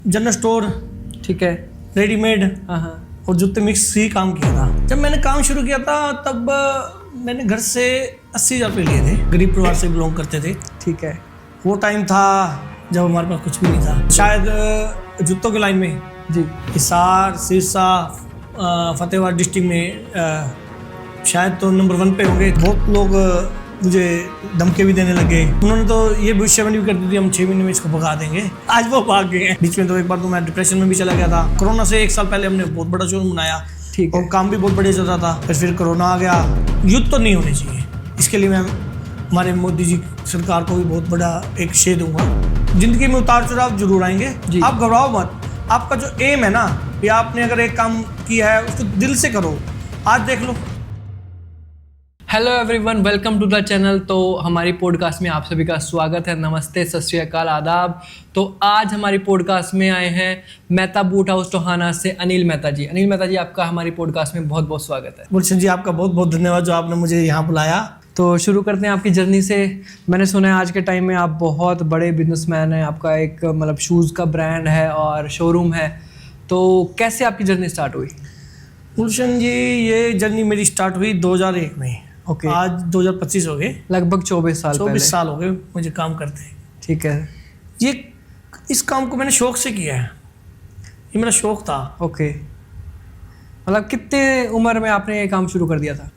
General store, ठीक है। Readymade हाँ। और जूते मिक्स ही काम किया था। जब मैंने काम शुरू किया था तब मैंने घर से 80,000 रुपये लिए थे। गरीब परिवार से बिलोंग करते थे। ठीक है वो टाइम था जब हमारे पास कुछ भी नहीं था। शायद जूतों के लाइन में जी। हिसार, सिरसा, फतेहाबाद डिस्ट्रिक्ट में शायद तो नंबर 1 पे होंगे। बहुत लोग मुझे धमके भी देने लगे। उन्होंने तो ये भविष्यवाणी भी कर दी थी हम 6 महीने में इसको भगा देंगे। आज वो भाग गए हैं। बीच में तो एक बार तो मैं डिप्रेशन में भी चला गया था। कोरोना से 1 साल पहले हमने बहुत बड़ा शोरूम बनाया। ठीक है। और काम भी बहुत बढ़िया चल रहा था। फिर कोरोना आ गया। युद्ध तो नहीं होने चाहिए। इसके लिए मैं हमारे मोदी जी सरकार को भी बहुत बड़ा एक श्रेय दूंगा। जिंदगी में उतार चढ़ाव जरूर आएंगे, आप घबराओ मत। आपका जो एम है ना, या आपने अगर एक काम किया है उसको दिल से करो। आज देख लो। Hello everyone, welcome to the channel. तो हमारी पॉडकास्ट में आप सभी का स्वागत है। नमस्ते, सत श्री अकाल, आदाब। तो आज हमारी पॉडकास्ट में आए हैं मेहता बूट हाउस टोहाना से अनिल मेहता जी। अनिल मेहता जी, आपका हमारी पॉडकास्ट में बहुत बहुत स्वागत है। गुलशन जी, आपका बहुत बहुत धन्यवाद जो आपने मुझे यहाँ बुलाया। तो शुरू करते हैं आपकी जर्नी से। मैंने सुना है आज के टाइम में आप बहुत बड़े बिजनेसमैन हैं। आपका एक मतलब शूज़ का ब्रांड है और शोरूम है। तो कैसे आपकी जर्नी स्टार्ट हुई? गुलशन जी, ये जर्नी मेरी स्टार्ट हुई 2001 में। ओके। आज 2025 हो गए, लगभग 24 साल 24 साल हो गए मुझे काम करते हैं। ठीक है। ये इस काम को मैंने शौक से किया है। ये मेरा शौक था। ओके। मतलब कितने उम्र में आपने ये काम शुरू कर दिया था?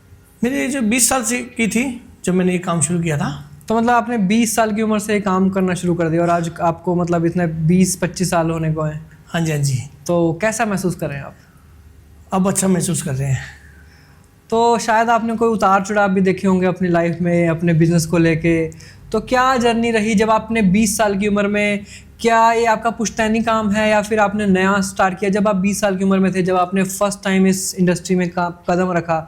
मेरी जो 20 साल से की थी जब मैंने ये काम शुरू किया था। तो मतलब आपने 20 साल की उम्र से काम करना शुरू कर दिया और आज आपको मतलब इतने 20-25 साल होने को हैं। हाँ जी, हाँ जी। तो कैसा महसूस कर रहे हैं आप? अब अच्छा महसूस कर रहे हैं। तो शायद आपने कोई उतार चढ़ाव भी देखे होंगे अपनी लाइफ में, अपने बिजनेस को लेके। तो क्या जर्नी रही जब आपने 20 साल की उम्र में? क्या ये आपका पुश्तैनी काम है या फिर आपने नया स्टार्ट किया? जब आप 20 साल की उम्र में थे, जब आपने फर्स्ट टाइम इस इंडस्ट्री में कदम रखा,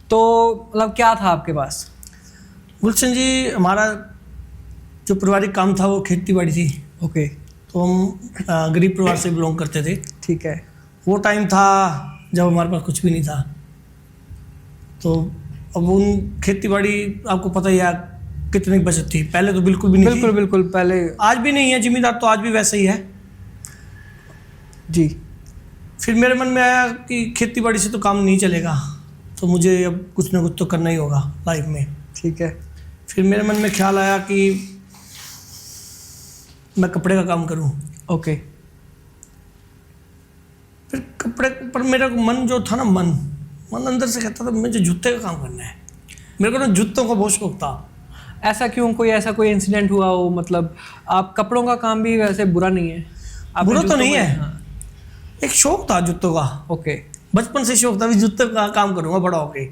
तो मतलब क्या था आपके पास? गुलशन जी, हमारा जो पारिवारिक काम था वो खेती बाड़ी थी। ओके। तो हम गरीब परिवार से बिलोंग करते थे। ठीक है। वो टाइम था जब हमारे पास कुछ भी नहीं था। तो अब उन खेती बाड़ी आपको पता ही है कितनी बचत थी। पहले तो बिल्कुल भी नहीं बिल्कुल थी। बिल्कुल। पहले आज भी नहीं है। जिम्मेदार तो आज भी वैसे ही है जी। फिर मेरे मन में आया कि खेती बाड़ी से तो काम नहीं चलेगा, तो मुझे अब कुछ ना कुछ तो करना ही होगा लाइफ में। ठीक है। फिर मेरे मन में ख्याल आया कि मैं कपड़े का काम करूं। ओके। फिर कपड़े पर मेरा मन जो था ना, मन अंदर से कहता था मुझे जूते का काम करना है। मेरे को ना जूतों का बहुत शौक था। ऐसा क्यों? ऐसा कोई इंसिडेंट हुआ हो? मतलब आप कपड़ों का काम भी वैसे बुरा नहीं है। बुरा तो नहीं है। हाँ। एक शौक था जूतों का। ओके। बचपन से शौक था भी जूते का काम करूंगा बड़ा होके।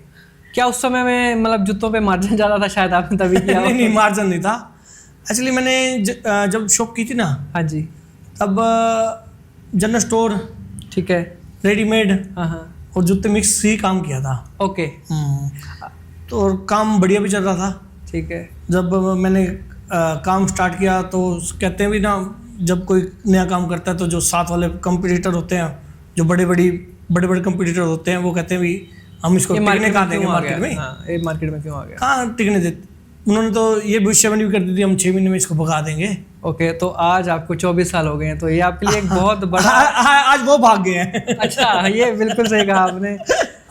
क्या उस समय में मतलब जूतों पे मार्जिन ज़्यादा था शायद, आपने तभी किया? नहीं, मार्जिन नहीं था। एक्चुअली मैंने जब शॉप की थी ना, हाँ जी, तब जनरल स्टोर, ठीक है, रेडीमेड हाँ और जूते मिक्स ही काम किया था। ओके। तो और काम बढ़िया भी चल रहा था। ठीक है। जब मैंने काम स्टार्ट किया तो कहते हैं भी ना, जब कोई नया काम करता है तो जो साथ वाले कंपटीटर होते हैं, जो बड़े बड़े कंपटीटर होते हैं, वो कहते हैं भी हम इसको टिकने कहाँ देंगे मार्केट में। हाँ, ये मार्केट में क्यों आ गया? कहाँ टिकने देते। उन्होंने तो ये भविष्यवाणी भी कर दी थी हम 6 महीने में इसको भगा देंगे। ओके। तो आज आपको 24 साल हो गए हैं, तो ये आपके लिए एक बहुत बड़ा आज वो भाग गए हैं। अच्छा, ये बिल्कुल सही कहा आपने।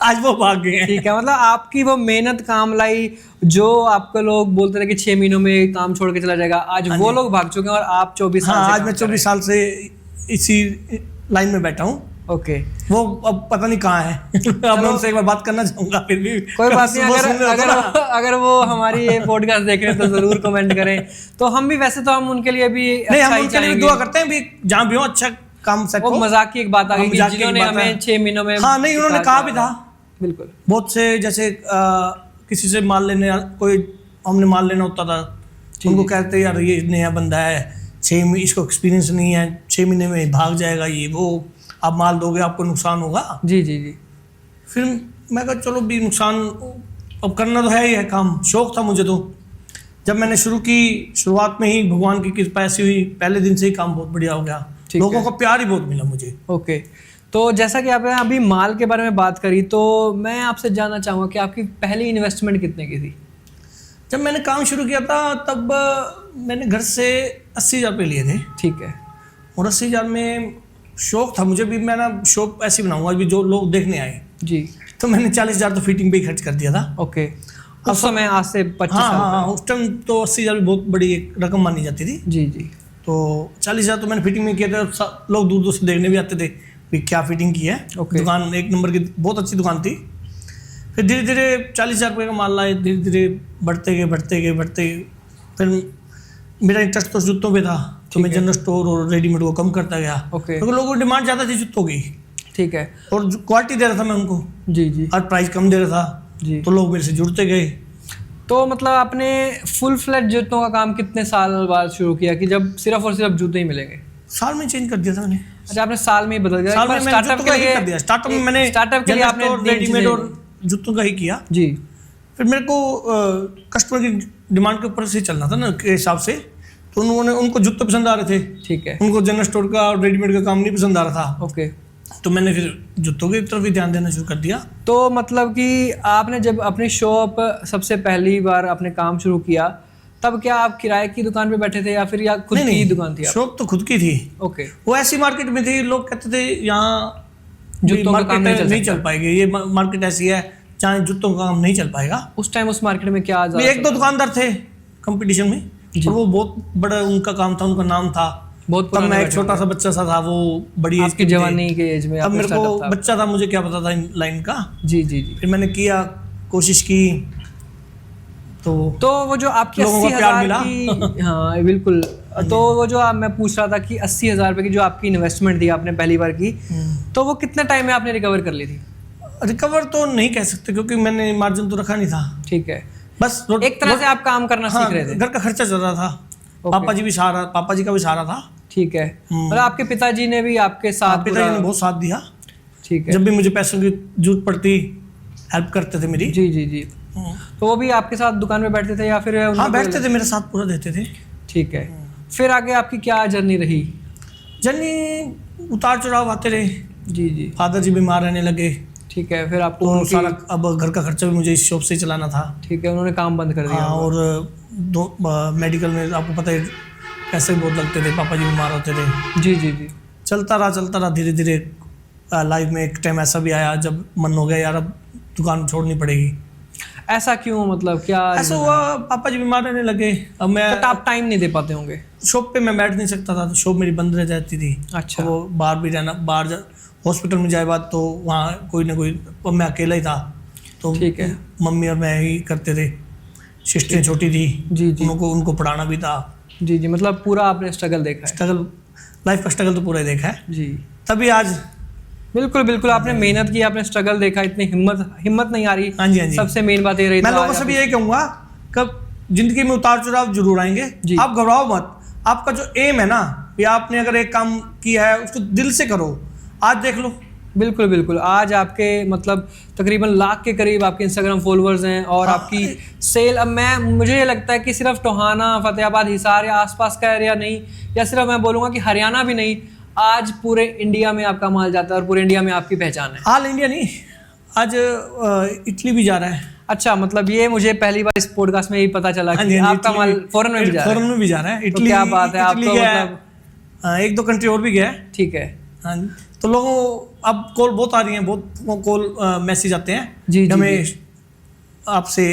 आज वो भाग गए हैं। ठीक है। मतलब आपकी वो मेहनत काम लाई, जो आपको लोग बोलते थे कि 6 महीनों में काम छोड़ के चला जाएगा, आज वो लोग भाग चुके हैं और आप 24 साल से आज मैं 24 साल से इसी लाइन में बैठा हूँ। ओके। वो अब पता नहीं कहाँ है। अब मैं उनसे एक बार बात करना चाहूँगा। फिर भी कोई बात नहीं। अगर वो हमारी ये पॉडकास्ट देख रहे हैं तो जरूर कमेंट करें। तो हम भी वैसे तो हम उनके लिए भी नहीं, हम उनके लिए भी दुआ करते हैं भी जहाँ भी हो अच्छा काम सेट हो। वो मजाक की एक बात आ गई कि जिन्होंने हमें 6 महीनों में। हाँ, नहीं, उन्होंने कहा भी था। बिल्कुल। बहुत से जैसे किसी से माल लेने, कोई हमने माल लेना होता था, उनको कहते यार ये नया बंदा है, 6 महीने इसको एक्सपीरियंस नहीं है, 6 महीने में भाग जाएगा, ये वो, आप माल दोगे आपको नुकसान होगा। जी जी जी। फिर मैं कहा चलो भी नुकसान अब करना तो है ही है काम। शौक था मुझे। तो जब मैंने शुरू की, शुरुआत में ही भगवान की कृपा ऐसी हुई, पहले दिन से ही काम बहुत बढ़िया हो गया। लोगों का प्यार ही बहुत मिला मुझे। ओके। तो जैसा कि आपने अभी माल के बारे में बात करी, तो मैं आपसे जानना चाहूँगा कि आपकी पहली इन्वेस्टमेंट कितने की थी? जब मैंने काम शुरू किया था तब मैंने घर से 80,000 रुपये लिए थे। ठीक है। और 80,000 में शौक था मुझे भी, मैं ना शॉप ऐसी बनाऊंगा भी जो लोग देखने आए। जी। तो मैंने 40,000 तो फिटिंग पे ही खर्च कर दिया था। ओके, उस समय आज से 25 हाँ साल हाँ हाँ, उस टाइम तो 80,000 भी बहुत बड़ी एक रकम मानी जाती थी। जी जी। तो 40,000 तो मैंने फिटिंग में किया था, लोग दूर दूर से देखने भी आते थे कि क्या फिटिंग की है। ओके। दुकान एक नंबर की, बहुत अच्छी दुकान थी। फिर धीरे धीरे 40,000 रुपये का माल लाए, धीरे धीरे बढ़ते गए। फिर मेरा इंटरेस्ट तो जूतों पे था, तो मैं जनरल स्टोर और रेडीमेड को कम करता गया। ओके। क्योंकि लोगों की डिमांड ज़्यादा थी जूतों की, ठीक है। और क्वालिटी दे रहा था मैं उनको, जी जी और प्राइस कम दे रहा था, जी। तो लोग मेरे से जुड़ते गए। तो मतलब आपने फुल फ्लैट जूतों का काम कितने साल बाद शुरू किया कि जब सिर्फ और सिर्फ जूते ही मिलेंगे? साल में चेंज कर दिया था मैंने। अच्छा, आपने साल में ही बदल दिया? साल में मैंने स्टार्टअप जूतों का ही कर दिया। स्टार्टअप में मैंने स्टार्टअप के लिए आपने रेडीमेड और जूतों का ही किया। जी। फिर मेरे को कस्टमर की डिमांड के ऊपर से चलना था ना, के हिसाब से। तो उनको जूते पसंद आ रहे थे, ठीक है। उनको जनरल स्टोर का और रेडीमेड का काम नहीं पसंद आ रहा था। ओके। तो मैंने फिर जूतों की तरफ भी ध्यान देना शुरू कर दिया। तो मतलब कि आपने जब अपनी शॉप सबसे पहली बार अपने काम शुरू किया, तब क्या आप किराए की दुकान पे बैठे थे या फिर या खुद की दुकान थी? शॉप तो खुद की थी। ओके। वो ऐसी मार्केट में थी, लोग कहते थे यहाँ जूतों का काम नहीं चल पाएगी, ये मार्केट ऐसी है जहाँ जूतों का काम नहीं चल पाएगा। उस टाइम उस मार्केट में क्या एक दो दुकानदार थे कंपटीशन में, और वो बहुत बड़ा उनका काम था, उनका नाम था। बहुत तब मैं एक छोटा सा बच्चा सा था, वो बड़ी एज आपकी जवानी के एज में अब मेरे को बच्चा था, मुझे क्या पता था इन लाइन का। जी जी जी। फिर मैंने किया, कोशिश की, तो वो जो आपकी लोगों को प्यार 80,000 की, हाँ बिल्कुल। तो वो जो मैं पूछ रहा था कि 80,000 रुपये की जो आपकी इन्वेस्टमेंट थी आपने पहली बार की, तो वो कितने टाइम में आपने रिकवर कर ली थी? रिकवर तो नहीं कह सकते, क्योंकि मैंने मार्जिन तो रखा नहीं था। ठीक है, बस एक तरह से आप काम करना सीख रहे थे। घर का खर्चा चल रहा था, पापा जी का भी सहारा था। ठीक है, मतलब आपके पिताजी ने भी आपके साथ, पिताजी ने बहुत साथ दिया। ठीक है। जब भी मुझे पैसों की जरूरत पड़ती, हेल्प करते थे मेरी। जी जी जी। तो वो भी आपके साथ दुकान में बैठते थे या फिर? हाँ, बैठते थे, मेरे साथ पूरा देते थे। ठीक है। फिर आगे आपकी क्या जर्नी रही? जर्नी उतार चढ़ाव आते रहे। जी जी। फादर जी बीमार रहने लगे। ठीक है। फिर आपको तो सारा अब घर का खर्चा भी मुझे इस शॉप से ही चलाना था। ठीक है, उन्होंने काम बंद कर दिया। हाँ, और मेडिकल में आपको पता है पैसे भी बहुत लगते थे, पापा जी बीमार होते थे। जी जी जी। चलता रहा धीरे धीरे। लाइफ में एक टाइम ऐसा भी आया जब मन हो गया यार अब दुकान छोड़नी पड़ेगी। ऐसा क्यों, मतलब क्या ऐसा हुआ, पापा जी बीमार रहने लगे। अब मैं तो आप टाइम नहीं दे पाते होंगे शॉप पे, मैं बैठ नहीं सकता था, तो शॉप मेरी बंद रह जाती थी। अच्छा। वो बाहर भी रहना, हॉस्पिटल में जाए बात तो वहाँ कोई ना कोई, अब मैं अकेला ही था, तो ठीक है, मम्मी और मैं ही करते थे। सिस्टरें छोटी थी। जी जी। उनको पढ़ाना भी था। जी जी, मतलब पूरा आपने स्ट्रगल देखा है। स्ट्रगल, लाइफ का स्ट्रगल तो पूरा ही देखा है जी। तभी आज। बिल्कुल बिल्कुल, आपने मेहनत की, आपने स्ट्रगल देखा, इतनी हिम्मत नहीं आ रही। हाँ जी, हाँ जी। सबसे मेन बात ये रही। मैं लोगों से भी यही कहूँगा, कब जिंदगी में उतार चढ़ाव जरूर आएंगे, आप घबराओ मत। आपका जो एम है ना, या आपने अगर एक काम किया है उसको दिल से करो। आज देख लो। बिल्कुल बिल्कुल, आज आपके मतलब तकरीबन 1 लाख के करीब आपके इंस्टाग्राम फॉलोअर्स हैं, और आपकी सेल, अब मुझे ये लगता है कि सिर्फ टोहाना, फतेहाबाद, हिसार या आसपास का एरिया नहीं, या सिर्फ मैं बोलूँगा कि हरियाणा भी नहीं, आज पूरे इंडिया में आपका माल जाता है और पूरे इंडिया में आपकी पहचान है। ऑल इंडिया नहीं, आज इटली भी जा रहा है। अच्छा, मतलब ये मुझे पहली बार इस पॉडकास्ट में ही पता चला कि आपका माल फॉरेन में भी जा रहा है। फॉरेन में भी जा रहा है। इटली, क्या बात है, आप तो मतलब 1-2 कंट्री और भी गया है। ठीक है। हाँ, तो लोगों अब कॉल बहुत आ रही हैं, बहुत कॉल मैसेज आते हैं। जी, हमें आपसे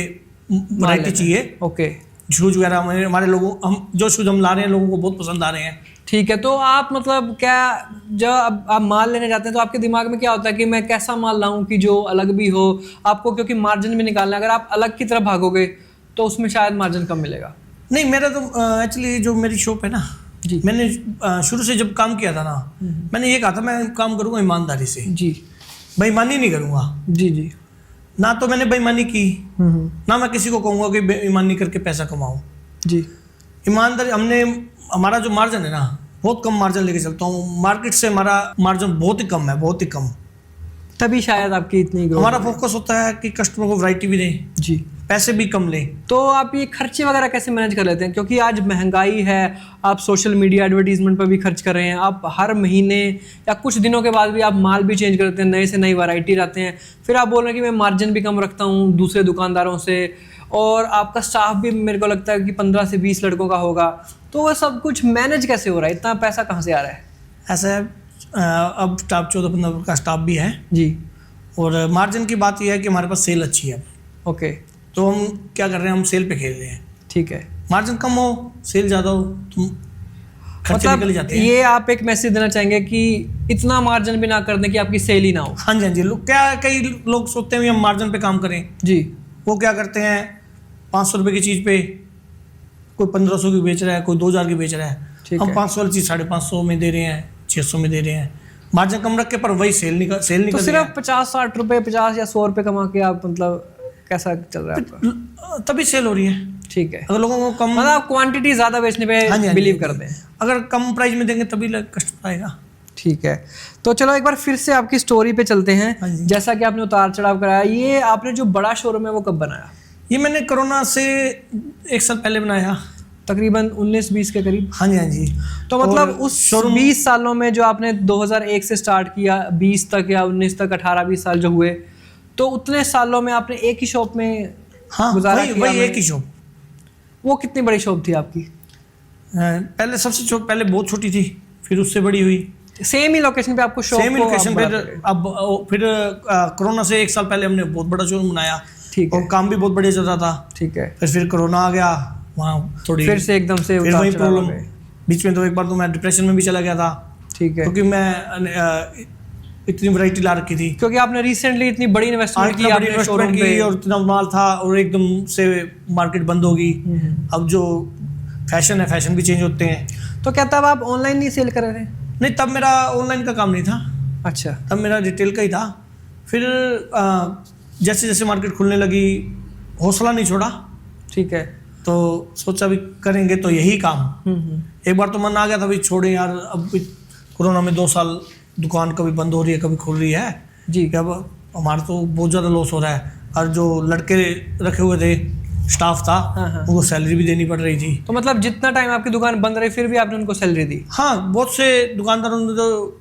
वैरायटी चाहिए। ओके। शूज वगैरह हमारे लोगों, हम जो शूज हम ला रहे हैं लोगों को बहुत पसंद आ रहे हैं। ठीक है, तो आप मतलब क्या, जब आप माल लेने जाते हैं तो आपके दिमाग में क्या होता है कि मैं कैसा माल लाऊं कि जो अलग भी हो आपको, क्योंकि मार्जिन भी निकालना है। अगर आप अलग की तरफ भागोगे तो उसमें शायद मार्जिन कम मिलेगा। नहीं, मेरा तो एक्चुअली जो मेरी शॉप है ना जी, मैंने शुरू से जब काम किया था ना, मैंने ये कहा था मैं काम करूँगा ईमानदारी से जी, बेईमानी नहीं करूँगा। जी जी। ना तो मैंने बेईमानी की, ना मैं किसी को कहूँगा कि बेईमानी करके पैसा कमाओ। जी, ईमानदारी, हमारा जो मार्जिन है ना, बहुत कम मार्जिन लेके चलता हूँ। मार्केट से हमारा मार्जिन बहुत ही कम है, बहुत ही कम। तभी शायद आपकी इतनी ग्रोथ। हमारा फोकस होता है कि कस्टमर को वैरायटी भी दें, जी, पैसे भी कम लें। तो आप ये खर्चे वगैरह कैसे मैनेज कर लेते हैं, क्योंकि आज महंगाई है, आप सोशल मीडिया एडवर्टीजमेंट पर भी खर्च कर रहे हैं, आप हर महीने या कुछ दिनों के बाद भी आप माल भी चेंज करते हैं, नए से नई वैरायटी लाते हैं, फिर आप बोल रहे हैं कि मैं मार्जिन भी कम रखता हूँ दूसरे दुकानदारों से, और आपका स्टाफ भी मेरे को लगता है कि 15 से 20 लड़कों का होगा। तो वो सब कुछ मैनेज कैसे हो रहा है, इतना पैसा कहाँ से आ रहा है? ऐसा है अब स्टाफ 14-15 का स्टाफ भी है। जी। और मार्जिन की बात यह है कि हमारे पास सेल अच्छी है, ओके। तो हम क्या कर रहे हैं, हम सेल पे खेल रहे हैं। ठीक है। मार्जिन कम हो, सेल ज़्यादा हो, तो खर्चे निकल जाते हैं। ये आप एक मैसेज देना चाहेंगे कि इतना मार्जिन भी ना कर दें कि आपकी सेल ही ना हो। हाँ जी, हाँ जी। लोग क्या, कई लोग सोचते हैं भी हम मार्जिन पे काम करें। जी। वो क्या करते हैं, 500 रुपये की चीज़ पे कोई 1500 की बेच रहा है, कोई 2000 की बेच रहा है, ठीक हम है। 500 वाली चीज़ 550 में दे रहे हैं, 600 में दे रहे हैं, मार्जिन कम रख के, पर वही सेल निकल तो सिर्फ 50-60 रुपए, 50 या 100 रुपए कमा के आप मतलब कैसा चल रहा है आपका? तभी सेल हो रही है। ठीक है। अगर लोगों को कम, मतलब आप क्वांटिटी ज़्यादा बेचने पे हाँ जी, हाँ जी, बिलीव करते हैं। अगर कम प्राइस में देंगे तभी कस्टमर आएगा। ठीक है। तो चलो एक बार फिर से आपकी स्टोरी पे चलते हैं। हाँ जी। जैसा कि आपने उतार चढ़ाव कराया, ये आपने जो बड़ा शोरूम है वो कब बनाया? ये मैंने कोरोना से 1 साल पहले बनाया, तकरीबन 19-20 के करीब। हाँ जी, हाँ जी। तो मतलब और उस 20 सालों में जो आपने 2001 से स्टार्ट किया, 20 तक या 19 तक, 18-20 साल जो हुए, तो उतने सालों में आपने एक ही शॉप में हाँ, गुजारा वही किया? एक ही शॉप। वो कितनी बड़ी शॉप थी आपकी? पहले सबसे पहले बहुत छोटी थी, फिर उससे बड़ी हुई। सेम ही लोकेशन पे आपको शॉप सेम को लोकेशन आप पे। बढ़ाते गए? अब फिर कोरोना से 1 साल पहले हमने बहुत बड़ा शोरूम बनाया। ठीक है। और काम भी बहुत बढ़िया चल रहा था। ठीक है। फिर कोरोना आ गया, वहाँ थोड़ी फिर से एकदम से फिर उतार वही चढ़ाव प्रॉब्लम। आ गए। बीच में तो एक बार तो मैं डिप्रेशन में भी चला गया था, ठीक है। क्योंकि मैं इतनी वैरायटी ला रखी थी। क्योंकि आपने रिसेंटली इतनी बड़ी इन्वेस्टमेंट की इतना बड़ी आपने शोरूम इन्वेस्टमेंट पे। की और इतना माल था, और एकदम से मार्केट बंद होगी। अब जो फैशन है, फैशन भी चेंज होते हैं। तो क्या तब आप ऑनलाइन नहीं सेल कर रहे थे? नहीं, तब मेरा ऑनलाइन का काम नहीं था, अच्छा। तब मेरा रिटेल का ही था। फिर जैसे जैसे मार्केट खुलने लगी, हौसला नहीं छोड़ा, ठीक है। तो सोचा भी करेंगे तो यही काम। एक बार तो मन आ गया था भी छोड़े यार, अब भी कोरोना में 2 साल दुकान कभी बंद हो रही है, कभी खुल रही है जी। कि अब हमारा तो बहुत ज़्यादा लॉस हो रहा है। और जो लड़के रखे हुए थे, स्टाफ था, हाँ। उनको सैलरी भी देनी पड़ रही थी। तो मतलब जितना टाइम आपकी दुकान बंद रही फिर भी आपने उनको सैलरी दी? हाँ, बहुत से दुकानदारों ने तो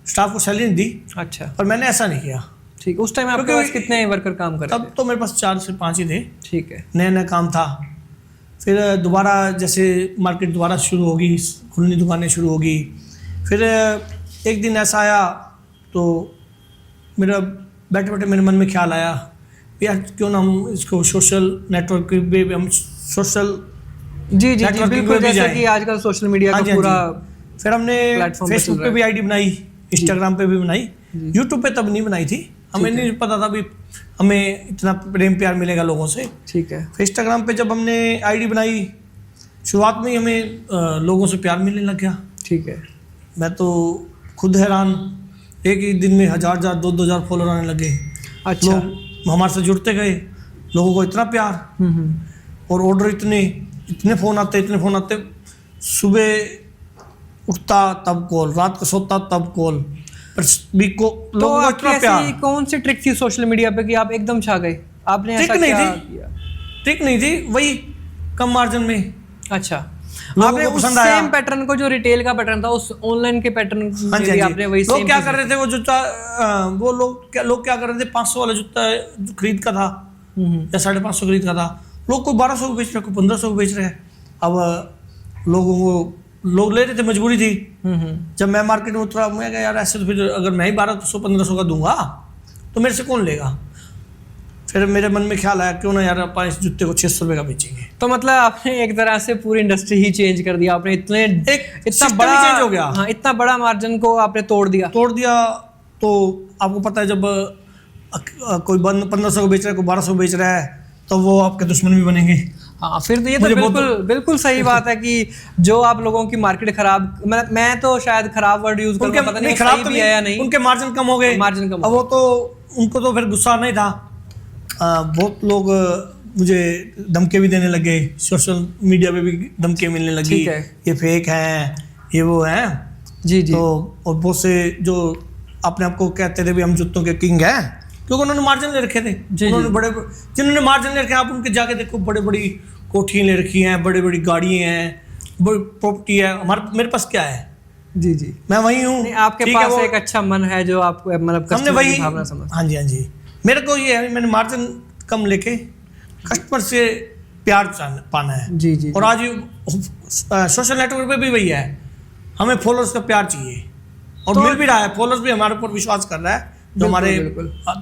स्टाफ को सैलरी नहीं दी, अच्छा। पर मैंने ऐसा नहीं किया। ठीक। उस टाइम आपके क्योंकि पास कितने वर्कर काम कर रहे तब तो मेरे पास 4 से 5 ही थे, थे? ठीक है। नया नया काम था। फिर दोबारा जैसे मार्केट दोबारा शुरू होगी, खुलनी दुकानें शुरू होगी, फिर एक दिन ऐसा आया तो मेरा बैठे बैठे मेरे मन में ख्याल आया, यार क्यों ना हम इसको सोशल नेटवर्क पे, हम सोशल जी जी जी नेटवर्किंग बिल्कुल, पे भी जैसे जाएं। कि आजकल सोशल मीडिया हाँ का जी, हाँ पूरा जी। फिर हमने प्लेटफॉर्म पे चल फेसबुक रहा पे है। भी आईडी बनाई, इंस्टाग्राम पे भी बनाई, यूट्यूब पे तब नहीं बनाई थी। हमें नहीं पता था भी हमें इतना प्रेम प्यार मिलेगा लोगों से। ठीक है। फिर इंस्टाग्राम पे जब हमने आईडी बनाई, शुरुआत में ही हमें लोगों से प्यार मिलने लग गया। ठीक है। मैं तो खुद हैरान, एक ही दिन में 1000 2,000 फॉलोअर आने लगे। अच्छा। लोग हमारे से जुड़ते गए, लोगों को इतना प्यार, और ऑर्डर इतने फ़ोन आते। सुबह उठता तब कॉल, रात को सोता तब कॉल, पर भी तो लोगों को आपकी इतना ऐसी प्यार। कौन सी ट्रिक थी सोशल मीडिया पे कि आप एकदम छा गए? आपने ऐसा ट्रिक नहीं क्या थी। किया? ठीक नहीं थी, वही कम मार्जिन में। अच्छा। लोगों आपने को उस पसंद आया। सेम पैटर्न को, जो रिटेल का पैटर्न था, उस ऑनलाइन के पैटर्न हाँ में जी, भी हाँ आपने जी। वही लोग सेम क्या कर रहे थे, वो जूता वो लोग क्या कर रहे थे, 500 वाला जूता जो खरीद का था या 550 खरीद का था, लोग कोई 1200 को बेच रहे, कोई 1500 को बेच रहे हैं। अब लोग ले रहे थे, मजबूरी थी। जब मैं मार्केट में उतरा, मैं कहा यार ऐसे तो फिर अगर मैं ही 1200-1500 का दूंगा तो मेरे से कौन लेगा। फिर मेरे मन में ख्याल आया, क्यों ना यार अपन इस जूते को 600 रुपये का बेचेंगे। तो मतलब आपने एक तरह से पूरी इंडस्ट्री ही चेंज कर दिया। आपने इतना system बड़ा ही change हो गया। हाँ, इतना बड़ा मार्जिन को आपने तोड़ दिया। तो आपको पता है, जब कोई 1500 को बेच रहा है, कोई 1200 को बेच रहा है, तो वो आपके दुश्मन भी बनेंगे। हाँ, फिर तो ये तो मुझे बिल्कुल सही बात है कि जो आप लोगों की मार्केट खराब, मैं तो शायद खराब वर्ड यूज करूंगा, पता नहीं खराब सही तो भी है या नहीं। उनके मार्जिन कम हो गए। मार्जिन कम अब वो तो उनको तो फिर गुस्सा नहीं था। बहुत लोग मुझे धमके भी देने लगे, सोशल मीडिया पे भी धमके मिलने लगी, ठीक है। ये फेक हैं, ये वो हैं। जी जी। तो और बहुत से जो अपने आप को कहते थे भी हम जूतों के किंग हैं, क्योंकि उन्होंने मार्जिन ले रखे थे। उन्होंने जिन्होंने मार्जिन ले रखे, आप उनके जाके देखो, बड़े बड़ी कोठियाँ ले रखी हैं, बड़ी बड़ी गाड़ियाँ हैं, बड़ी प्रॉपर्टी है। मेरे पास क्या है? जी जी। मैं वही हूँ। आपके पास एक अच्छा मन है जो आपको मतलब कस्टमर की भावना समझ। हाँ जी, हाँ जी। मेरे को ये है, मैंने मार्जिन कम लेके कस्टमर से प्यार पाना है। जी जी। और आज सोशल नेटवर्क पे भी वही है। हमें फॉलोअर्स का प्यार चाहिए और मिल भी रहा है। फॉलोअर्स भी हमारे ऊपर विश्वास कर रहा है, जो हमारे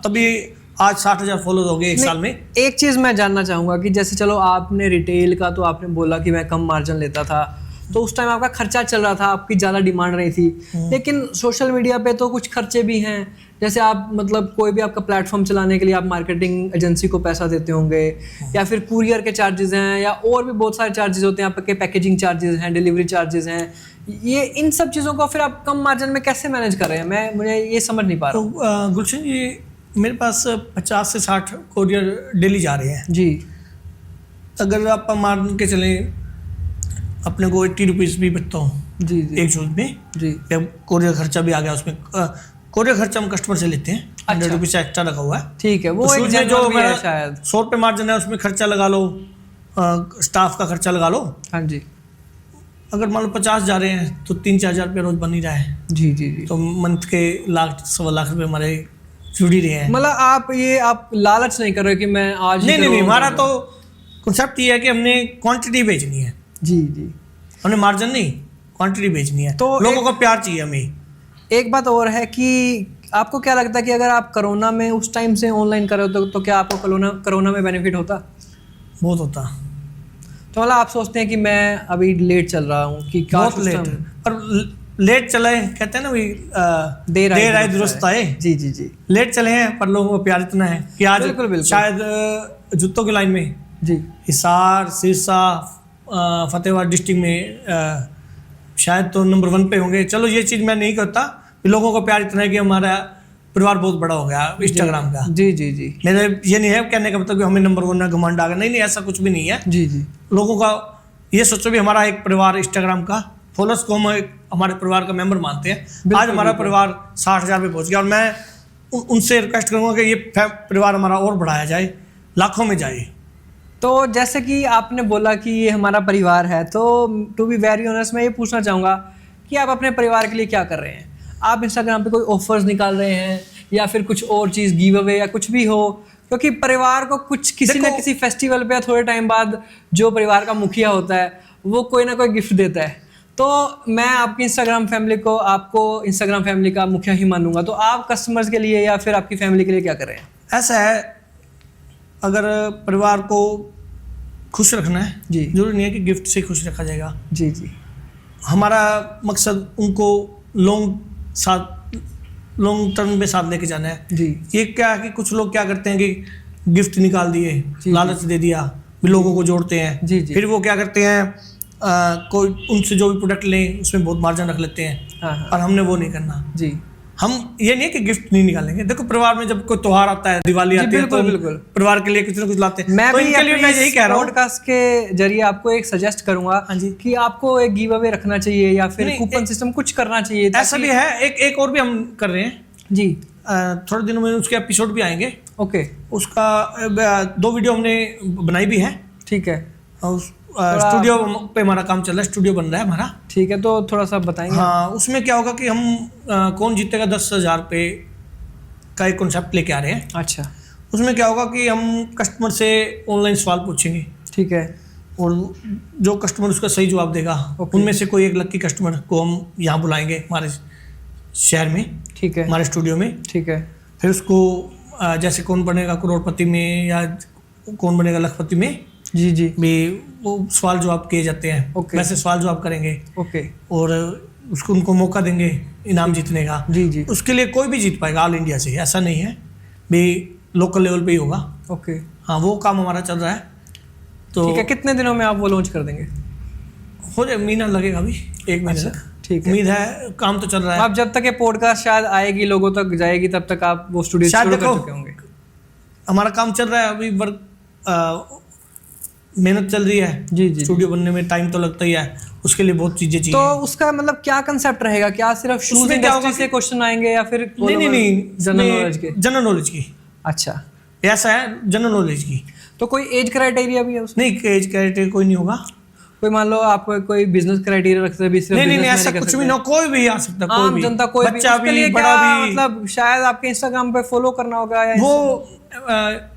तभी आज 60,000 फॉलोअर्स हो गए एक साल में। एक चीज़ मैं जानना चाहूँगा कि जैसे चलो आपने रिटेल का तो आपने बोला कि मैं कम मार्जिन लेता था, तो उस टाइम आपका खर्चा चल रहा था, आपकी ज़्यादा डिमांड नहीं थी। लेकिन सोशल मीडिया पे तो कुछ खर्चे भी हैं, जैसे आप मतलब कोई भी आपका प्लेटफॉर्म चलाने के लिए आप मार्केटिंग एजेंसी को पैसा देते होंगे, या फिर कुरियर के चार्जेस हैं, या और भी बहुत सारे चार्जेस होते हैं, आपके पैकेजिंग चार्जेस हैं, डिलीवरी चार्जेस हैं। ये इन सब चीज़ों को फिर आप कम मार्जिन में कैसे मैनेज कर रहे हैं? मुझे ये समझ नहीं पा रहा हूँ। तो गुलशन जी, मेरे पास 50 से 60 कोरियर डेली जा रहे हैं जी। अगर आप मान के चलें, अपने को 80 रुपीज़ भी बचता हूँ जी जी एक शूज़ में जी। कोरियर खर्चा भी आ गया उसमें। कोरियर खर्चा हम कस्टमर से लेते हैं, 100 रुपीज़ एक्स्ट्रा लगा हुआ है। ठीक है, वो तो एक शूज़ में जो जनरल भी है मेरा शायद। 100 रुपये मार्जिन है, उसमें खर्चा लगा लो, स्टाफ का खर्चा लगा लो। हाँ जी। अगर मान लो 50 जा रहे हैं तो 3-4 हज़ार रुपये रोज बन ही रहा है। जी जी जी। तो मंथ के 1-1.25 रुपये हमारे जुड़ ही रहे हैं। मतलब आप लालच नहीं कर रहे कि मैं आज ही नहीं, करूँ। हमारा तो कॉन्सेप्ट ये है कि हमने क्वांटिटी बेचनी है, जी जी। हमने मार्जिन नहीं, क्वांटिटी बेचनी है। तो लोगों का प्यार चाहिए हमें। एक बात और है कि आपको क्या लगता है कि अगर आप कोरोना में उस टाइम से ऑनलाइन कर रहे हो तो क्या आपको कोरोना में बेनिफिट होता? बहुत होता। तो मतलब आप सोचते हैं कि मैं अभी लेट चल रहा हूँ कि बहुत लेट, पर लेट चले, कहते हैं ना भाई, देर आए दुरुस्त आए। जी जी जी। लेट चले हैं पर लोगों को प्यार इतना है कि आज बिल्कुल। शायद जूतों की लाइन में जी हिसार, सिरसा, फतेहाबाद डिस्ट्रिक्ट में शायद तो नंबर 1 पे होंगे। चलो ये चीज़ मैं नहीं करता, लोगों का प्यार इतना है कि हमारा परिवार बहुत बड़ा हो गया इंस्टाग्राम का। जी जी जी। मेरे ये नहीं है कहने का मतलब कि हमें नंबर 1 में घमंड आ गया, नहीं, ऐसा कुछ भी नहीं है। जी जी। लोगों का ये सोचो भी हमारा एक परिवार इंस्टाग्राम का फॉलोअर्स को हम हमारे परिवार का मेंबर मानते हैं। आज हमारा परिवार 60,000 पे पहुंच गया और मैं उनसे रिक्वेस्ट करूंगा कि ये परिवार हमारा और बढ़ाया जाए, लाखों में जाए। तो जैसे कि आपने बोला कि ये हमारा परिवार है, तो टू बी वेरी ऑनेस्ट मैं ये पूछना चाहूँगा कि आप अपने परिवार के लिए क्या कर रहे हैं? आप इंस्टाग्राम पे कोई ऑफर्स निकाल रहे हैं या फिर कुछ और चीज़ गिव अवे या कुछ भी हो? क्योंकि परिवार को कुछ किसी न किसी फेस्टिवल पे थोड़े टाइम बाद जो परिवार का मुखिया होता है वो कोई ना कोई गिफ्ट देता है। तो मैं आपकी इंस्टाग्राम फैमिली को, आपको इंस्टाग्राम फैमिली का मुखिया ही मानूंगा। तो आप कस्टमर्स के लिए या फिर आपकी फैमिली के लिए क्या कर रहे हैं? ऐसा है, अगर परिवार को खुश रखना है जी, जरूरी नहीं है कि गिफ्ट से खुश रखा जाएगा। जी जी। हमारा मकसद उनको लॉन्ग टर्म में साथ लेके जाना है। जी। ये क्या है कि कुछ लोग क्या करते हैं कि गिफ्ट निकाल दिए, लालच दे दिया, भी लोगों को जोड़ते हैं। जी जी। फिर वो क्या करते हैं, कोई उनसे जो भी प्रोडक्ट लें उसमें बहुत मार्जिन रख लेते हैं। हाँ। और हमने वो नहीं करना। जी। हम ये नहीं है कि गिफ्ट नहीं निकालेंगे। देखो परिवार में जब कोई त्योहार आता है, दिवाली आती है, तो बिल्कुल परिवार के लिए कुछ ना कुछ लाते हैं। मैं तो भी इनके लिए मैं यही कह रहा हूँ, पॉडकास्ट के जरिए आपको एक सजेस्ट करूंगा कि आपको एक गिव अवे रखना चाहिए या फिर कूपन सिस्टम कुछ करना चाहिए। ऐसा भी है, एक और भी हम कर रहे हैं जी। थोड़े दिनों में उसके एपिसोड भी आएंगे। ओके। उसका 2 वीडियो हमने बनाई भी है। ठीक है। स्टूडियो पे हमारा काम चल रहा है, स्टूडियो बन रहा है हमारा। ठीक है, तो थोड़ा सा बताएंगे। हाँ, उसमें क्या होगा कि हम कौन जीतेगा 10,000 पे का एक कॉन्सेप्ट लेके आ रहे हैं। अच्छा। उसमें क्या होगा कि हम कस्टमर से ऑनलाइन सवाल पूछेंगे। ठीक है। और जो कस्टमर उसका सही जवाब देगा, उनमें से कोई एक लकी कस्टमर को हम यहाँ बुलाएंगे हमारे शहर में। ठीक है। हमारे स्टूडियो में। ठीक है। फिर उसको जैसे कौन बनेगा करोड़पति में या कौन बनेगा लखपति में, जी जी, भी वो सवाल जवाब किए जाते हैं। वैसे सवाल जवाब करेंगे। ओके। और उसको उनको मौका देंगे इनाम जीतने का। जी जी। उसके लिए कोई भी जीत पाएगा ऑल इंडिया से, ऐसा नहीं है भी लोकल लेवल पे ही होगा। ओके। हाँ, वो काम हमारा चल रहा है। तो ठीक है, कितने दिनों में आप वो लॉन्च कर देंगे? हो जाए, महीना लगेगा अभी, 1 महीने तक। ठीक है, उम्मीद है, काम तो चल रहा है। आप जब तक ये पॉडकास्ट शायद आएगी, लोगों तक जाएगी, तब तक आप वो स्टूडियो शुरू कर चुके होंगे। हमारा काम चल रहा है अभी, वर्क मेहनत चल रही है। जी जी। स्टूडियो बनने में टाइम तो लगता ही है, उसके लिए बहुत चीजें चाहिए। तो उसका मतलब क्या कंसेप्ट रहेगा? क्या सिर्फ शूज इंडस्ट्री से क्वेश्चन आएंगे या फिर नहीं, जनरल नॉलेज के? जनरल नॉलेज की। अच्छा, ऐसा है, जनरल नॉलेज की। तो कोई एज क्राइटेरिया भी है उसमें? नहीं, एज क्राइटेरिया कोई नहीं होगा। कोई मान लो आप कोई बिजनेस क्राइटेरिया रखते हैं भी, सिर्फ नहीं, ऐसा कुछ भी ना, कोई भी आ सकता है, कोई भी जनता, कोई भी, बच्चा भी, बड़ा भी। मतलब शायद आपके इंस्टाग्राम पे फॉलो करना होगा या वो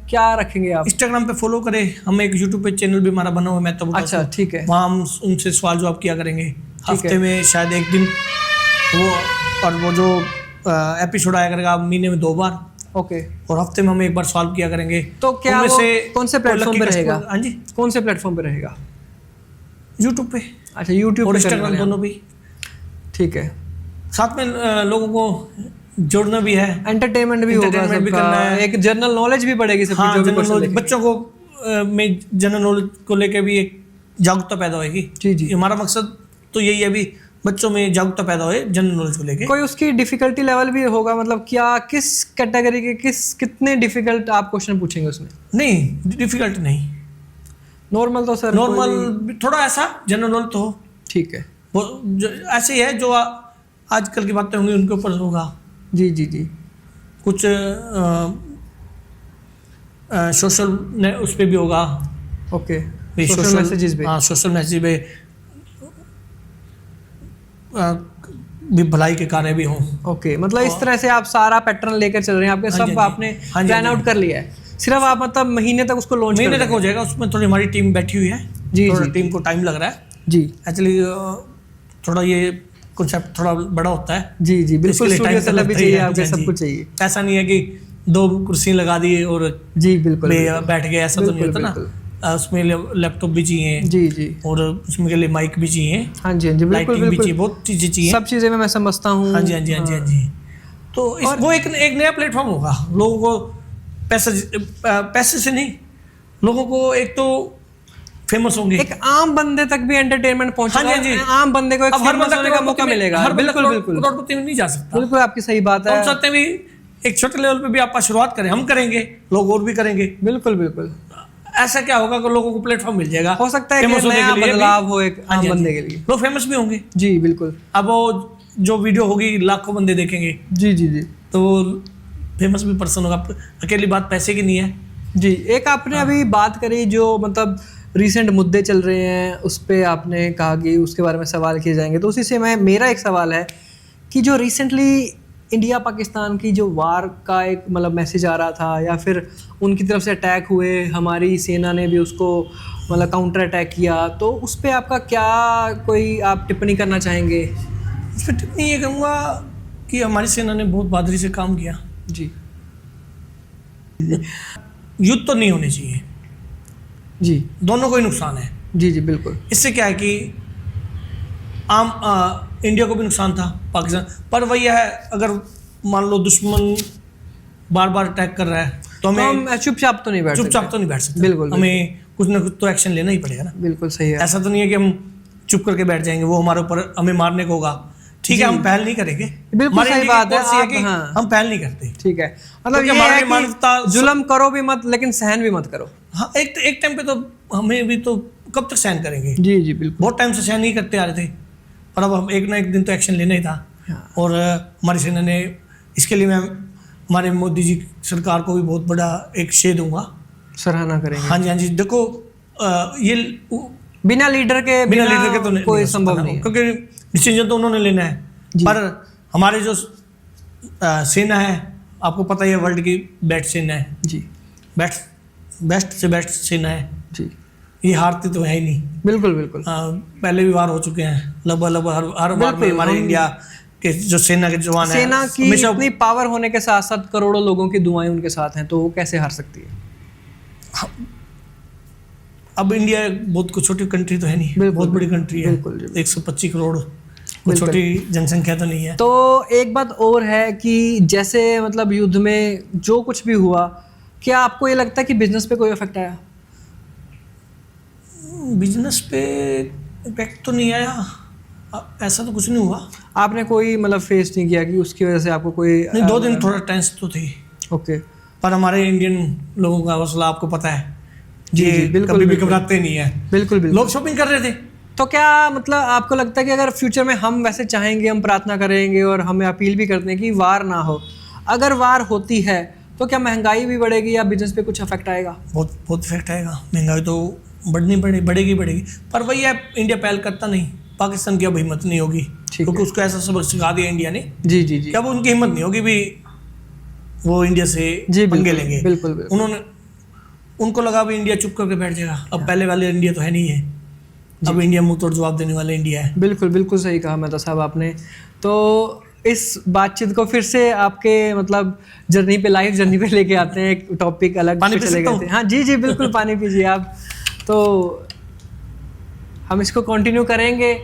क्या रखेंगे आप? इंस्टाग्राम पे फॉलो करें, हम एक यूट्यूब पे चैनल भी हमारा बना हुआ है, मैं तो अच्छा, ठीक है, वहाँ हम उनसे सवाल जवाब किया करेंगे। हफ्ते में शायद एक दिन वो, और वो जो एपिसोड आया करेगा महीने में 2 बार, ओके। और हफ्ते में हम 1 बार सॉल्व किया करेंगे। तो क्या उनमें वो से कौन से प्लेटफॉर्म पे रहेगा? हाँ जी, कौन से प्लेटफॉर्म पे रहेगा? यूट्यूब पे अच्छा, यूट्यूब और पे करने इंस्टाग्राम वाले हैं। दोनों भी। ठीक है। साथ में लोगों को जोड़ना भी है, एंटरटेनमेंट भी होगा Entertainment भी सबका, करना है। एक जनरल नॉलेज भी बढ़ेगी सबकी, हाँ, जो भी जनरल क्वेश्चन नॉलेज देखेंगे। बच्चों को में जनरल नॉलेज को लेके भी एक जागरूकता पैदा होगी। जी जी। हमारा मकसद तो यही है, अभी बच्चों में जागरूकता पैदा होए जनरल नॉलेज को लेके। कोई उसकी डिफिकल्टी लेवल भी होगा, मतलब क्या किस कैटेगरी के कितने डिफिकल्ट आप क्वेश्चन पूछेंगे उसमें? नहीं, डिफिकल्ट नहीं, नॉर्मल तो सर नॉर्मल थोड़ा ऐसा जनरल नॉलेज तो हो। ठीक है। वो ऐसे ही है जो आजकल की बातें होंगी उनके ऊपर होगा। जी जी जी। कुछ सोशल उस पर भी होगा। ओके, भी सोशल मैसेजेस पे। हाँ, सोशल मैसेज पे भी भलाई के कार्य भी हों। ओके, मतलब इस तरह से आप सारा पैटर्न लेकर चल रहे हैं, आपके हाँ जी, सब हाँ जी। आपने हाँ जी, प्लान हाँ आउट जी। कर लिया है, सिर्फ आप मतलब महीने तक उसको लॉन्च महीने कर तक हो जाएगा। उसमें थोड़ी हमारी टीम बैठी हुई है। जी, थोड़ा जी, टीम को टाइम लग रहा है जी एक्चुअली। थोड़ा ये कॉन्सेप्ट थोड़ा बड़ा होता है। जी जी, बिल्कुल। इसके लिए स्टूडियो time सेटअप भी लगता ही चाहिए है। आपके, हाँ सब जी। कुछ चाहिए। ऐसा नहीं है कि 2 कुर्सी लगा दी और जी बिल्कुल बैठ गए, ऐसा तो नहीं बिल्कुल, होता ना। उसमें लैपटॉप भी चाहिए जी जी। और उसमें के लिए माइक भी चाहिए, हाँ जी हाँ जी, बिल्कुल लाइटिंग भी चाहिए, बिल्कुल। बहुत चीज़ें चाहिए। सब चीज़ें मैं समझता हूँ। हाँ जी, हाँ जी, हाँ जी, हाँ जी। तो वो एक नया प्लेटफॉर्म होगा। लोगों को पैसे से नहीं, लोगों को एक तो फेमस होंगे। एक आम बंदे तक भी एंटरटेनमेंट पहुंचेगा। हाँ जी, हाँ जी। आम बंदे को एक अब हर फेमस बंदा होने का मौका मिलेगा। हर बंदा बिल्कुल बिल्कुल करोड़पति में नहीं जा सकता। बिल्कुल, आपकी सही बात तो हम है। चाहते हैं भी एक छोटे लेवल पे भी आप शुरुआत करें, हम करेंगे, लोग और भी करेंगे। बिल्कुल बिल्कुल। ऐसा क्या होगा कि लोगों को प्लेटफॉर्म मिल जाएगा, हो सकता है कि फेमस होने नया के लिए भी। बदलाव हो एक हाँ आम जी, हाँ जी। बंदे के लिए। लोग फेमस भी होंगे। जी बिल्कुल। अब वो जो वीडियो होगी लाखों बंदे देखेंगे, जी जी जी तो फेमस भी पर्सन होगा। अकेली बात पैसे की नहीं है। जी। एक आपने अभी बात करी जो मतलब रिसेंट मुद्दे चल रहे हैं, उस पे आपने कहा कि उसके बारे में सवाल किए जाएंगे, तो उसी से मेरा एक सवाल है कि जो रिसेंटली इंडिया पाकिस्तान की जो वार का एक मतलब मैसेज आ रहा था, या फिर उनकी तरफ से अटैक हुए, हमारी सेना ने भी उसको मतलब काउंटर अटैक किया, तो उस पर आपका क्या कोई आप टिप्पणी करना चाहेंगे? इस पर टिप्पणी ये करूँगा कि हमारी सेना ने बहुत बहादुरी से काम किया। जी युद्ध तो नहीं होने चाहिए, जी दोनों को ही नुकसान है। जी जी बिल्कुल। इससे क्या है कि इंडिया को भी नुकसान था, पाकिस्तान पर। वही है, अगर मान लो दुश्मन बार बार अटैक कर रहा है तो हमें हम चुपचाप तो नहीं बैठ चुपचाप तो नहीं बैठ सकते। बिल्कुल, हमें कुछ ना कुछ तो एक्शन लेना ही पड़ेगा ना। बिल्कुल सही है। ऐसा तो नहीं है कि हम चुप करके बैठ जाएंगे, वो हमारे ऊपर हमें मारने को होगा, ठीक है, हम पहल नहीं करेंगे। बिल्कुल हमारी सही इंडिया की बात है। policy आप, कि हाँ। हम पहल नहीं करते। ठीक है, मतलब क्योंकि ये हमारी है कि मानवता- जुल्म करो भी मत, लेकिन सहन भी मत करो। हाँ, एक टाइम पे तो हमें भी तो कब तक सहन करेंगे। जी जी बिल्कुल। बहुत टाइम से सहन नहीं करते आ रहे थे, और अब हम एक ना एक दिन तो एक्शन लेना ही था। हाँ। और हमारी सेना ने इसके लिए, मैं हमारे मोदी जी सरकार को भी बहुत बड़ा एक श्रेय दूंगा। सराहना करेंगे। हाँ जी, हाँ जी। देखो ये बिना लीडर के बिना लीडर के तो नहीं कोई हो सकता संभव ना, नहीं है। क्योंकि डिसीजन तो उन्होंने लेना है। जी। पर हमारे जो सेना है, आपको पता ही है, वर्ल्ड की बेस्ट सेना है, जी बेस्ट से बेस्ट सेना है। जी ये हारती तो है ही नहीं। बिल्कुल बिल्कुल। पहले भी वार हो चुके हैं, लगभग हर वार में हमारे इंडिया के जो सेना के जवान हैं, सेना की हमेशा। इतनी पावर होने के साथ साथ करोड़ों लोगों की दुआएं उनके साथ हैं, तो वो कैसे हार सकती है? अब इंडिया बहुत कुछ छोटी कंट्री तो है नहीं, बिल्कुल, बहुत बड़ी कंट्री है। बिल्कुल, बिल्कुल। 125 करोड़, कोई छोटी जनसंख्या तो नहीं है। तो एक बात और है कि जैसे मतलब युद्ध में जो कुछ भी हुआ, क्या आपको ये लगता है कि बिजनेस पे कोई इफेक्ट आया? बिजनेस पे इम्पैक्ट तो नहीं आया, ऐसा तो कुछ नहीं हुआ। आपने कोई मतलब फेस नहीं किया कि उसकी वजह से आपको कोई? नहीं, 2 दिन थोड़ा टेंस तो थी, ओके। पर हमारे इंडियन लोगों का हौसला आपको पता है, जी, ये जी, बिल्कुल, कभी भी बिल्कुल। घबराते नहीं है। बिल्कुल बिल्कुल। लोग शॉपिंग कर रहे थे। तो क्या मतलब आपको लगता है कि अगर फ्यूचर में हम वैसे चाहेंगे, हम प्रार्थना करेंगे और हमें अपील भी करते हैं कि वार ना हो, अगर वार होती है तो क्या महंगाई भी बढ़ेगी या बिजनेस पे कुछ इफेक्ट आएगा? बहुत इफेक्ट आएगा। महंगाई तो बढ़ेगी। पर वही है, इंडिया पहल करता नहीं, पाकिस्तान की अब हिम्मत नहीं होगी, क्योंकि उसको ऐसा सबक सिखा दिया इंडिया ने। जी जी जी। क्या वो उनकी हिम्मत नहीं होगी भी वो इंडिया से पंगे लेंगे। बिल्कुल। उनको लगा भी इंडिया चुप करके बैठ जाएगा। अब पहले वाले इंडिया तो है नहीं है, अब इंडिया मुंह तोड़ जवाब देने वाला इंडिया है। बिल्कुल बिल्कुल सही कहा मेहता साहब आपने। तो इस बातचीत को फिर से आपके मतलब जर्नी पे, लाइफ जर्नी पे लेके आते हैं, एक टॉपिक अलग पानी पे पी चले सकता गए थे। हाँ जी जी बिल्कुल पानी पीजिए आप। तो हम इसको कंटिन्यू करेंगे।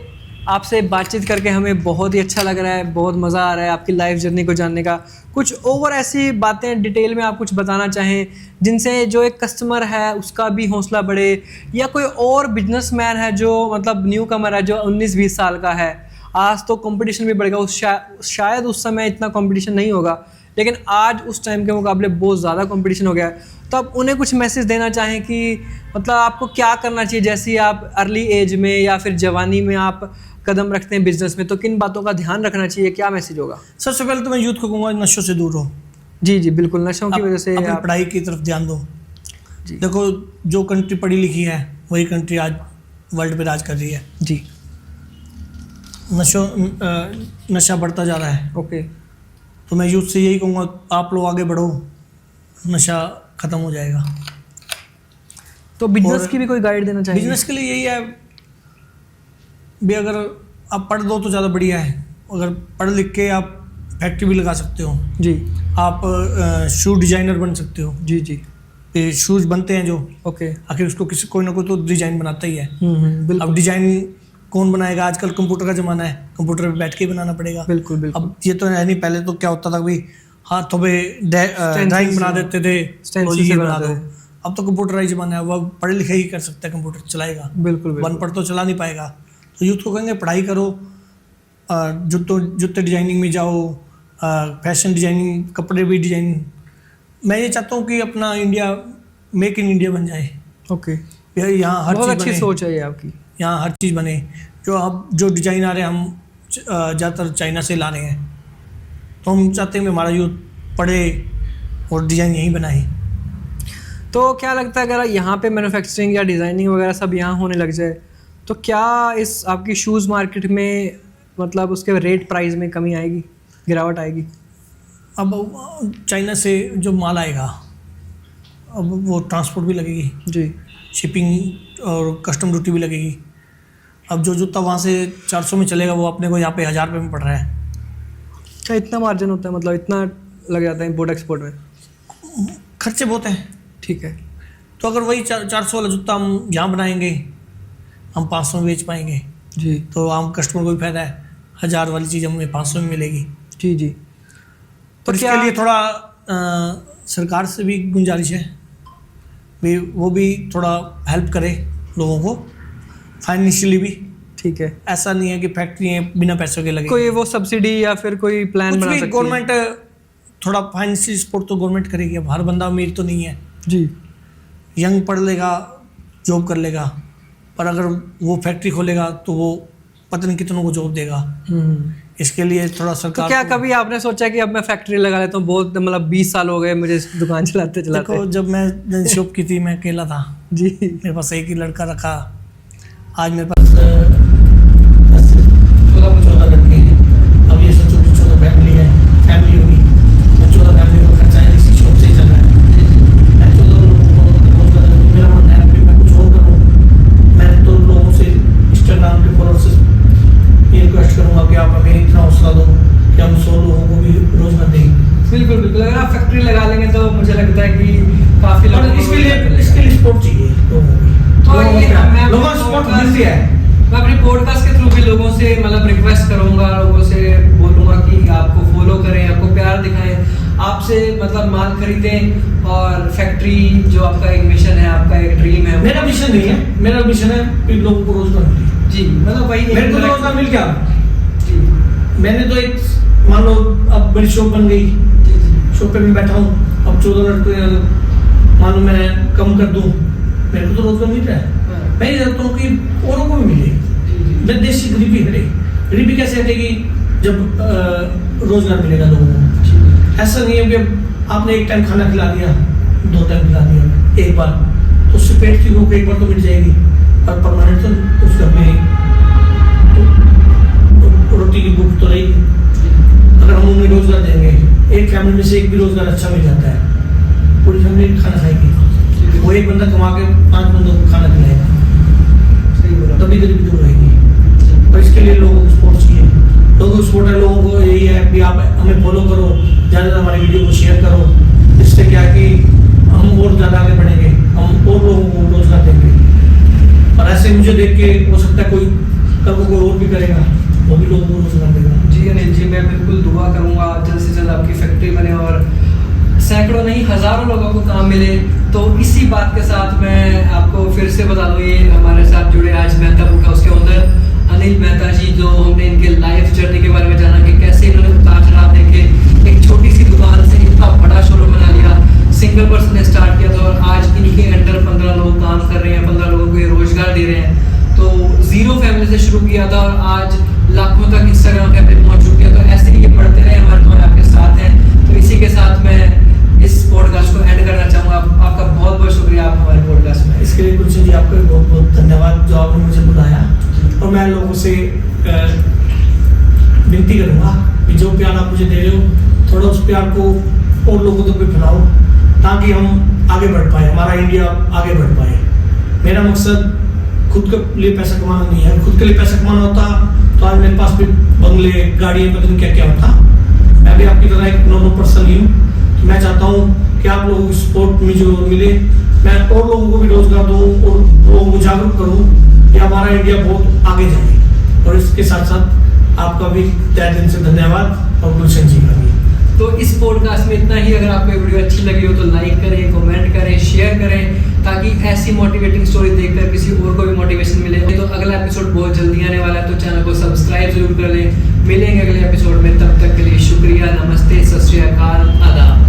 आपसे बातचीत करके हमें बहुत ही अच्छा लग रहा है, बहुत मज़ा आ रहा है आपकी लाइफ जर्नी को जानने का। कुछ ओवर ऐसी बातें डिटेल में आप कुछ बताना चाहें जिनसे जो एक कस्टमर है उसका भी हौसला बढ़े, या कोई और बिजनेसमैन है जो मतलब न्यू कमर है, जो 19-20 साल का है। आज तो कंपटीशन भी बढ़ गया, शायद उस समय इतना कंपटीशन नहीं होगा, लेकिन आज उस टाइम के मुकाबले बहुत ज़्यादा कंपटीशन हो गया है। तो आप उन्हें कुछ मैसेज देना चाहें कि मतलब आपको क्या करना चाहिए, जैसे आप अर्ली एज में या फिर जवानी में आप कदम रखते हैं बिजनेस में, तो किन बातों का ध्यान रखना चाहिए, क्या मैसेज होगा? सबसे पहले तो मैं यूथ को कहूँगा नशों से दूर रहो। जी जी बिल्कुल, नशों की वजह से अपनी आप पढ़ाई की तरफ ध्यान दो। जी देखो जो कंट्री पढ़ी लिखी है वही कंट्री आज वर्ल्ड पे राज कर रही है। जी नशा बढ़ता जा रहा है, ओके। तो मैं यूथ से यही कहूँगा आप लोग आगे बढ़ो, नशा ख़त्म हो जाएगा। तो बिजनेस और की भी कोई गाइड देना चाहिए? बिजनेस के लिए यही है भी, अगर आप पढ़ दो तो ज़्यादा बढ़िया है। अगर पढ़ लिख के आप फैक्ट्री भी लगा सकते हो, जी आप शू डिजाइनर बन सकते हो। जी जी ये शूज़ बनते हैं जो, ओके। आखिर उसको किसी कोई ना कोई तो डिज़ाइन बनाता ही है। बिल्कुल अब डिज़ाइन कौन बनाएगा? आजकल कंप्यूटर का ज़माना है, कंप्यूटर पे बैठ के ही बनाना पड़ेगा। बिल्कुल बिल्कुल। अब ये तो है नहीं, पहले तो क्या होता था भाई हाथों पे ड्राइंग बना देते थे, stencil तो से ये बना बना दो। दे। अब तो कंप्यूटराइज ज़माना है, वो पढ़े लिखे ही कर सकता है, कंप्यूटर चलाएगा। बिल्कुल बिल्कुल अनपढ़ तो चला नहीं पाएगा। तो यूथ को कहेंगे पढ़ाई करो, जूते डिजाइनिंग में जाओ, फैशन डिजाइनिंग, कपड़े भी डिजाइनिंग। मैं ये चाहता हूँ कि अपना इंडिया मेक इन इंडिया बन जाए। ओके, यहाँ हर बहुत चीज़ अच्छी बने, सोच है ये आपकी। यहाँ हर चीज़ बने। जो डिज़ाइन आ रहे हैं हम ज़्यादातर चाइना से ला रहे हैं, तो हम चाहते हैं कि हमारा यूथ पढ़े और डिज़ाइन यहीं बनाए। तो क्या लगता है अगर यहाँ पे मैन्युफैक्चरिंग या डिज़ाइनिंग वगैरह सब यहाँ होने लग जाए तो क्या इस आपकी शूज़ मार्केट में मतलब उसके रेट प्राइस में कमी आएगी, गिरावट आएगी? अब चाइना से जो माल आएगा, अब वो ट्रांसपोर्ट भी लगेगी जी, शिपिंग और कस्टम ड्यूटी भी लगेगी। अब जो जूता वहाँ से 400 में चलेगा वो अपने को यहाँ पे 1000 रुपये में पड़ रहा है। क्या इतना मार्जिन होता है, मतलब इतना लग जाता है इम्पोर्ट एक्सपोर्ट में? खर्चे बहुत हैं। ठीक है। तो अगर वही 400 वाला जूता हम यहाँ बनाएंगे, हम 500 में बेच पाएंगे, जी तो आम कस्टमर को भी फायदा है। 1000 वाली चीज़ हमें 500 में मिलेगी। जी जी। तो इसके लिए थोड़ा सरकार से भी गुंजारिश है भी, वो भी थोड़ा हेल्प करे लोगों को फाइनेंशियली भी। ठीक है, ऐसा नहीं है कि फैक्ट्री है बिना पैसों के लगे। कोई वो सब्सिडी या फिर कोई प्लान कुछ बना भी सकती है? गवर्नमेंट थोड़ा फाइनेंशियल सपोर्ट तो गवर्नमेंट करेगी। अब हर बंदा अमीर तो नहीं है, जी यंग पढ़ लेगा, जॉब कर लेगा, पर अगर वो फैक्ट्री खोलेगा तो वो पता नहीं कितनों को जॉब देगा। इसके लिए थोड़ा तो सरकार क्या कभी आपने सोचा कि अब मैं फैक्ट्री लगा लेता हूँ? बहुत मतलब 20 साल हो गए मुझे इस दुकान चलाते चलाते। देखो, जब मैं शॉप की थी मैं अकेला था, जी मेरे पास एक ही लड़का रखा। आज मेरे पास 14 लड़के हैं। अब ये सोचो कि 14 फैमिली है, फैमिली होगी तो 14 फैमिली का खर्चा है इसी शॉप से ही चल रहा है। मैं 14 लोगों को मेरा मन है कि मैं कुछ और करूँ। मैं तो लोगों से इंस्टाग्राम पे फॉलोअर्स से ये रिक्वेस्ट करूँगा कि आप हमें इतना हौसला दो कि हम 100 लोगों को भी रोजगार दें। बिल्कुल बिल्कुल, अगर आप फैक्ट्री लगा लेंगे तो मुझे लगता है कि काफ़ी लोगों को इसके लिए सपोर्ट चाहिए लोगों की। तो ये लोगों को सपोर्ट मिलती है। मैं अपने पॉडकास्ट के थ्रू भी लोगों से मतलब रिक्वेस्ट करूंगा, लोगों से बोलूंगा कि आपको फॉलो करें, आपको प्यार दिखाएं, आपसे मतलब माल खरीदें और फैक्ट्री जो आपका एक मिशन है, आपका एक ड्रीम है। मेरा मिशन नहीं है, मेरा मिशन है कि लोगों को रोजगार मिले। जी, मतलब वही मेरे को रोजगार मिल गया। जी मैंने तो एक मान लो अब बड़ी शॉप बन गई, शॉप पे मैं बैठा हूँ, अब 14 लड़के मान लो मैं कम कर दूँ, मेरे को तो रोजगार मिल रहा है। मैं ये चाहता हूँ कि औरों को भी मिले। मैं देश की गरीबी हटे। गरीबी कैसे हटेगी? जब रोजगार मिलेगा लोगों को। ऐसा नहीं है कि आपने एक टाइम खाना खिला दिया, 2 टाइम खिला दिया एक बार, तो उससे पेट की भूख एक बार तो मिट जाएगी, पर परमानेंट तो उस घर में तो रोटी की भूख तो रहेगी। अगर हम उन्हें रोजगार देंगे, एक फैमिली में से एक भी रोजगार अच्छा मिल जाता है, पूरी फैमिली खाना खाएगी। वो एक बंदा कमा के 5 बंदों को खाना खिलाएगा। तो तभी गरीबी दूर रहेगी। और इसके लिए लोगों को सपोर्ट चाहिए। लोगों को सपोर्ट है, लोगों को यही है कि आप हमें फॉलो करो, ज़्यादा हमारी वीडियो को शेयर करो। इससे क्या है कि हम और ज़्यादा आगे बढ़ेंगे, हम और लोगों को रोजगार देंगे। और ऐसे मुझे देख के हो सकता है कोई कल को कोई और भी करेगा, वो भी लोगों को रोजगार देगा। जी अनिल जी, मैं बिल्कुल दुआ करूंगा जल्द से जल्द आपकी फैक्ट्री बने और सैकड़ों नहीं हज़ारों लोगों को काम मिले। तो इसी बात के साथ मैं आपको फिर से बता दूँ, ये हमारे साथ जुड़े आज मेहता बुक हाउस के ओनर अनिल मेहता जी, जो हमने इनके लाइफ जर्नी के बारे में जाना कि कैसे इन्होंने उतार चढ़ाव देखे एक छोटी सी दुकान से इतना बड़ा शोरूम बना लिया। सिंगल पर्सन ने स्टार्ट किया था और आज इनके अंडर 15 लोग काम कर रहे हैं, 15 लोगों को ये रोजगार दे रहे हैं। तो जीरो फैमिली से शुरू किया था और आज लाखों तक इंस्टाग्राम पे पहुंच चुके हैं। तो ऐसे ही ये बढ़ते रहे, हमारे तुम्हारे आपके साथ हैं। तो इसी के साथ मैं इस पॉडकास्ट को एंड करना चाहूँगा। आपका बहुत बहुत शुक्रिया, आप हमारे पॉडकास्ट में। इसके लिए गुलशन जी आपका बहुत बहुत धन्यवाद जो आपने मुझे बुलाया। और मैं लोगों से विनती करूँगा कि जो प्यार आप मुझे दे रहे हो, थोड़ा उस प्यार को और लोगों तक भी फैलाओ, ताकि हम आगे बढ़ पाए, हमारा इंडिया आगे बढ़ पाए। मेरा मकसद खुद के लिए पैसा कमाना नहीं है। खुद के लिए पैसा कमाना होता तो आज मेरे पास भी बंगले, गाड़ियाँ, पता नहीं क्या क्या होता। मैं भी आपकी तरह एक नॉर्मल पर्सन ही हूँ। तो मैं चाहता हूँ कि आप लोगों की सपोर्ट मुझे मिले, मैं और लोगों को भी रोजगार दूँ और लोगों को जागरूक करूँ कि हमारा इंडिया बहुत आगे जाए। और इसके साथ साथ आपका भी तहे दिल से धन्यवाद और गुलशन जी का भी। तो इस पॉडकास्ट में इतना ही। अगर आपको ये वीडियो अच्छी लगी हो तो लाइक करें, कमेंट करें, शेयर करें, ताकि ऐसी मोटिवेटिंग स्टोरी देखकर किसी और को भी मोटिवेशन मिले। तो अगला एपिसोड बहुत जल्दी आने वाला है, तो चैनल को सब्सक्राइब जरूर कर लें। मिलेंगे अगले एपिसोड में, तब तक के लिए शुक्रिया, नमस्ते, सत श्री अकाल, आदाब।